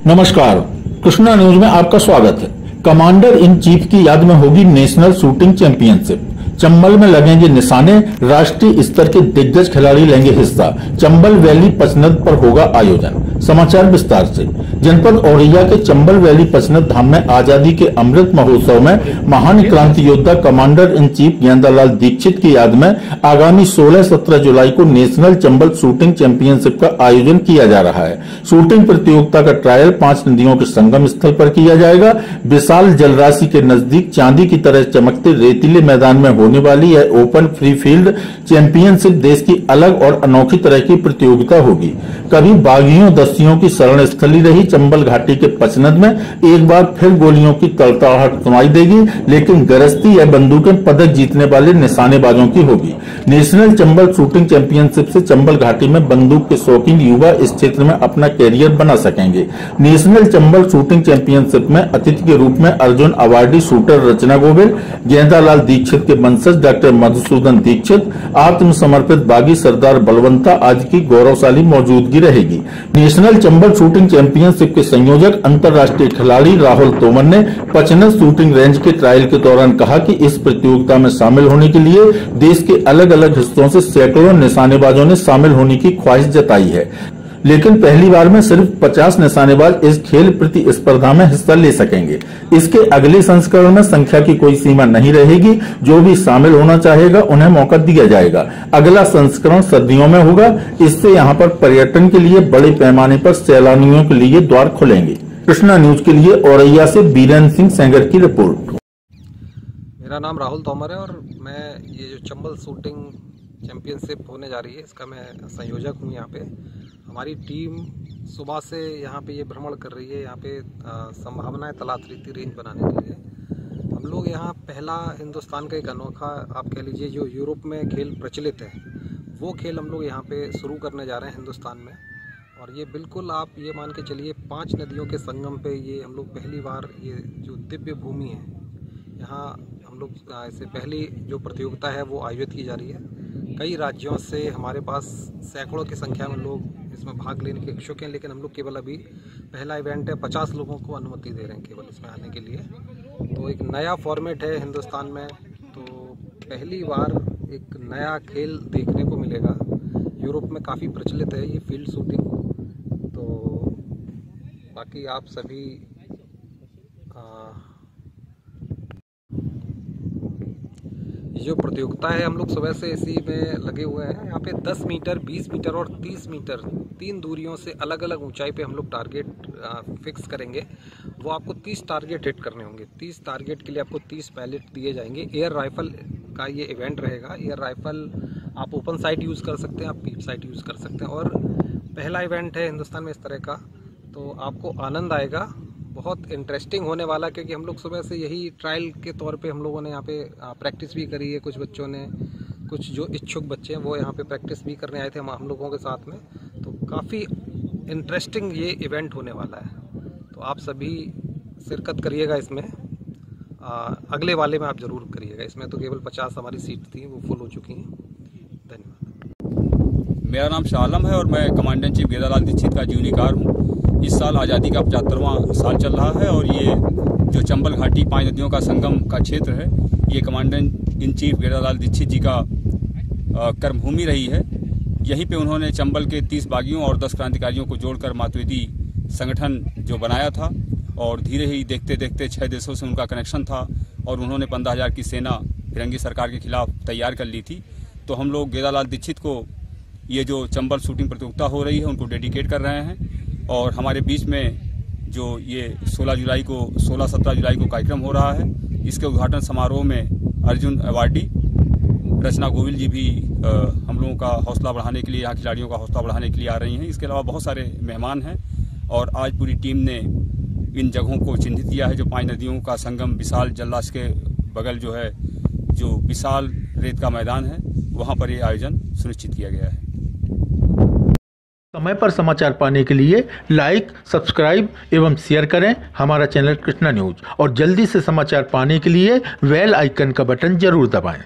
नमस्कार, कृष्णा न्यूज में आपका स्वागत है। कमांडर इन चीफ की याद में होगी नेशनल शूटिंग चैंपियनशिप। चंबल में लगेंगे निशाने, राष्ट्रीय स्तर के दिग्गज खिलाड़ी लेंगे हिस्सा। चंबल वैली पचनद पर होगा आयोजन। समाचार विस्तार से। जनपद औरैया के चंबल वैली पचनद धाम में आजादी के अमृत महोत्सव में महान क्रांति योद्धा commander in chief Gendalal Dixit की याद में आगामी 16-17 जुलाई को नेशनल चंबल शूटिंग चैंपियनशिप का आयोजन किया जा रहा है। शूटिंग प्रतियोगिता का ट्रायल 5 नदियों के संगम स्थल पर किया जाएगा। विशाल जलराशि के नजदीक चांदी की तरह चमकते रेतीले मैदान में होने वाली यह ओपन फ्री फील्ड चैंपियनशिप देश की अलग और अनोखी तरह की प्रतियोगिता होगी। कभी बागियों दस्तियों की शरण स्थली रही चंबल घाटी के पचनद में एक बार फिर गोलियों की तड़तड़ाहट सुनाई देगी, लेकिन गरजती या बंदूकें पदक जीतने वाले निशानेबाजों की होगी। नेशनल चंबल शूटिंग चैंपियनशिप से चंबल घाटी में बंदूक के शौकीन युवा इस क्षेत्र में अपना कैरियर बना सकेंगे। नेशनल चंबल शूटिंग चैंपियनशिप में अतिथि के रूप में अर्जुन अवार्डी शूटर रचना गोविल, गेंदालाल दीक्षित के वंशज डॉक्टर मधुसूदन दीक्षित, आत्मसमर्पित बागी सरदार बलवंता आदि की गौरवशाली मौजूदगी रहेगी। नेशनल चंबल शूटिंग चैंपियनशिप के संयोजक अंतर्राष्ट्रीय खिलाड़ी राहुल तोमर ने पचनद शूटिंग रेंज के ट्रायल के दौरान कहा कि इस प्रतियोगिता में शामिल होने के लिए देश के अलग अलग हिस्सों से सैकड़ों निशानेबाजों ने शामिल होने की ख्वाहिश जताई है, लेकिन पहली बार में सिर्फ 50 निशानेबाज इस खेल प्रतिस्पर्धा में हिस्सा ले सकेंगे। इसके अगले संस्करण में संख्या की कोई सीमा नहीं रहेगी। जो भी शामिल होना चाहेगा उन्हें मौका दिया जाएगा। अगला संस्करण सर्दियों में होगा। इससे यहां पर पर्यटन के लिए बड़े पैमाने पर सैलानियों के लिए द्वार खुलेंगे। कृष्णा न्यूज के लिए औरैया से बीरेन्द्र सिंह सेंगर की रिपोर्ट। मेरा नाम राहुल तोमर है और मैं ये जो चंबल शूटिंग चैंपियनशिप होने जा रही है इसका मैं संयोजक हूँ। यहाँ पे हमारी टीम सुबह से यहाँ पे ये भ्रमण कर रही है। यहाँ पे संभावनाएं तलाश रही थी रेंज बनाने के लिए। हम लोग यहाँ पहला हिंदुस्तान का एक अनोखा आप कह लीजिए जो यूरोप में खेल प्रचलित है वो खेल हम लोग यहाँ पे शुरू करने जा रहे हैं हिंदुस्तान में। और ये बिल्कुल आप ये मान के चलिए 5 नदियों के संगम पे ये हम लोग पहली बार ये जो दिव्य भूमि है यहाँ हम लोग ऐसे पहली जो प्रतियोगिता है वो आयोजित की जा रही है। कई राज्यों से हमारे पास सैकड़ों की संख्या में लोग इसमें भाग लेने के इच्छुक हैं, लेकिन हम लोग केवल अभी पहला इवेंट है, 50 लोगों को अनुमति दे रहे हैं केवल इसमें आने के लिए। तो एक नया फॉर्मेट है हिंदुस्तान में, तो पहली बार एक नया खेल देखने को मिलेगा। यूरोप में काफ़ी प्रचलित है ये फील्ड शूटिंग। तो बाकी आप सभी जो प्रतियोगिता है हम लोग सुबह से इसी में लगे हुए हैं। यहाँ पे 10 मीटर, 20 मीटर और 30 मीटर 3 दूरियों से अलग अलग ऊंचाई पे हम लोग टारगेट फिक्स करेंगे। वो आपको 30 टारगेट हिट करने होंगे। 30 टारगेट के लिए आपको 30 पैलेट दिए जाएंगे। एयर राइफल का ये इवेंट रहेगा। एयर राइफल आप ओपन साइट यूज़ कर सकते हैं, आप पीप साइट यूज़ कर सकते हैं। और पहला इवेंट है हिंदुस्तान में इस तरह का, तो आपको आनंद आएगा। बहुत इंटरेस्टिंग होने वाला, क्योंकि हम लोग सुबह से यही ट्रायल के तौर पे हम लोगों ने यहाँ पे प्रैक्टिस भी करी है। कुछ बच्चों ने, कुछ जो इच्छुक बच्चे हैं वो यहाँ पे प्रैक्टिस भी करने आए थे हम लोगों के साथ में। तो काफ़ी इंटरेस्टिंग ये इवेंट होने वाला है। तो आप सभी शिरकत करिएगा इसमें। अगले वाले में आप ज़रूर करिएगा। इसमें तो केवल 50 हमारी सीट थी, वो फुल हो चुकी हैं। धन्यवाद। मेरा नाम शाह आलम है और मैं commander in chief Gendalal Dixit का जीवनीकार हूँ। इस साल आज़ादी का 75वां साल चल रहा है और ये जो चंबल घाटी 5 नदियों का संगम का क्षेत्र है, ये commander in chief Gendalal Dikshit ji का कर्मभूमि रही है। यहीं पे उन्होंने चंबल के 30 बागियों और 10 क्रांतिकारियों को जोड़कर मातवेदी संगठन जो बनाया था, और धीरे ही देखते देखते 6 देशों से उनका कनेक्शन था और उन्होंने 15,000 की सेना फिरंगी सरकार के खिलाफ तैयार कर ली थी। तो हम लोग गेंदालाल दीक्षित को ये जो चंबल शूटिंग प्रतियोगिता हो रही है उनको डेडिकेट कर रहे हैं। और हमारे बीच में जो ये 16-17 जुलाई को कार्यक्रम हो रहा है, इसके उद्घाटन समारोह में अर्जुन अवार्डी रचना गोविल जी भी हम लोगों का हौसला बढ़ाने के लिए, यहाँ खिलाड़ियों का हौसला बढ़ाने के लिए आ रही हैं। इसके अलावा बहुत सारे मेहमान हैं और आज पूरी टीम ने इन जगहों को चिन्हित किया है। जो 5 नदियों का संगम विशाल जलराशि के बगल जो है, जो विशाल रेत का मैदान है, वहाँ पर ये आयोजन सुनिश्चित किया गया है। समय पर समाचार पाने के लिए लाइक, सब्सक्राइब एवं शेयर करें हमारा चैनल कृष्णा न्यूज, और जल्दी से समाचार पाने के लिए बेल आइकन का बटन जरूर दबाएं।